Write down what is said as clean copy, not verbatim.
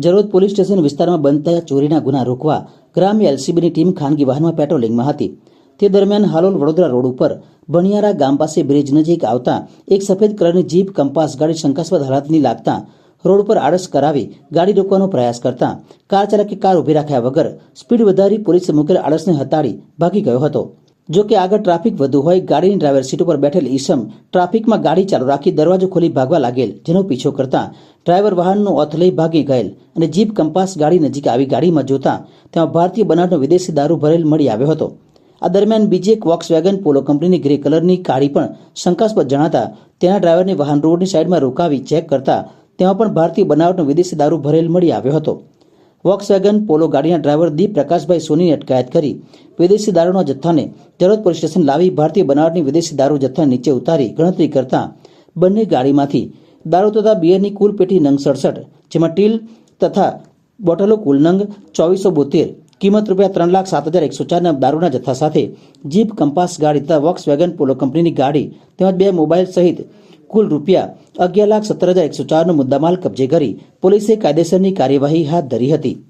Jarod police station વિસ્તારમાં બનતા ચોરીના ગુના રોકવા ગ્રામ્ય એલસીબીની ટીમ ખાનગી વાહનમાં પેટ્રોલિંગમાં હતી। તે દરમિયાન હાલોલ વડોદરા રોડ ઉપર બણિયારા ગામ પાસે બ્રિજ નજીક આવતા એક સફેદ કલરની જીપ કંપાસ ગાડી શંકાસ્પદ હાલતની લાગતા રોડ પર આળસ કરાવી ગાડી રોકવાનો પ્રયાસ કરતા કાર ચાલકે કાર ઉભી રાખ્યા વગર સ્પીડ વધારી પોલીસે મૂકેલ આળસને હટાડી ભાગી ગયો હતો। જો કે આગળ ટ્રાફિક વધુ હોય ગાડીની ડ્રાઈવર સીટ ઉપર બેઠેલ ઈસમ ટ્રાફિકમાં ગાડી ચાલુ રાખી દરવાજો ખોલી ભાગવા લાગેલ, જેનો પીછો કરતા ડ્રાઈવર વાહનનો ઓથ લઈ ભાગી ગયેલ અને જીપ કંપાસ ગાડી નજીક આવી ગાડીમાં જોતા તેમાં ભારતીય બનાવટનો વિદેશી દારૂ ભરેલ મળી આવ્યો હતો। આ દરમિયાન બીજી એક વોક્સવેગન પોલો કંપનીની ગ્રે કલરની ગાડી પણ શંકાસ્પદ જણાતા તેના ડ્રાઈવરને વાહન રોડની સાઈડમાં રોકાવી ચેક કરતા તેમાં પણ ભારતીય બનાવટનો વિદેશી દારૂ ભરેલ મળી આવ્યો હતો। વોક્સવેગન પોલો ગાડીના ડ્રાઈવર દીપ પ્રકાશભાઈ સોનીની અટકાયત કરી વિદેશી દારૂના જથ્થાને જરોદ પોલીસ સ્ટેશન લાવી ભારતીય બનાવટની વિદેશી દારૂ જથ્થાને નીચે ઉતારી ગણતરી કરતા બંને ગાડીમાંથી દારૂ તથા બિયરની કુલ પેટી નંગ 67, જેમાં ટીલ તથા બોટલો કુલ નંગ 2472, કિંમત ₹3,07,104ના દારૂના જથ્થા સાથે જીપ કંપાસ ગાડી તથા વોક્સવેગન પોલો કંપનીની ગાડી તેમજ 2 મોબાઈલ સહિત કુલ ₹11,17,104નો મુદ્દામાલ કબજે કરી પોલીસે કાયદેસરની કાર્યવાહી હાથ ધરી હતી।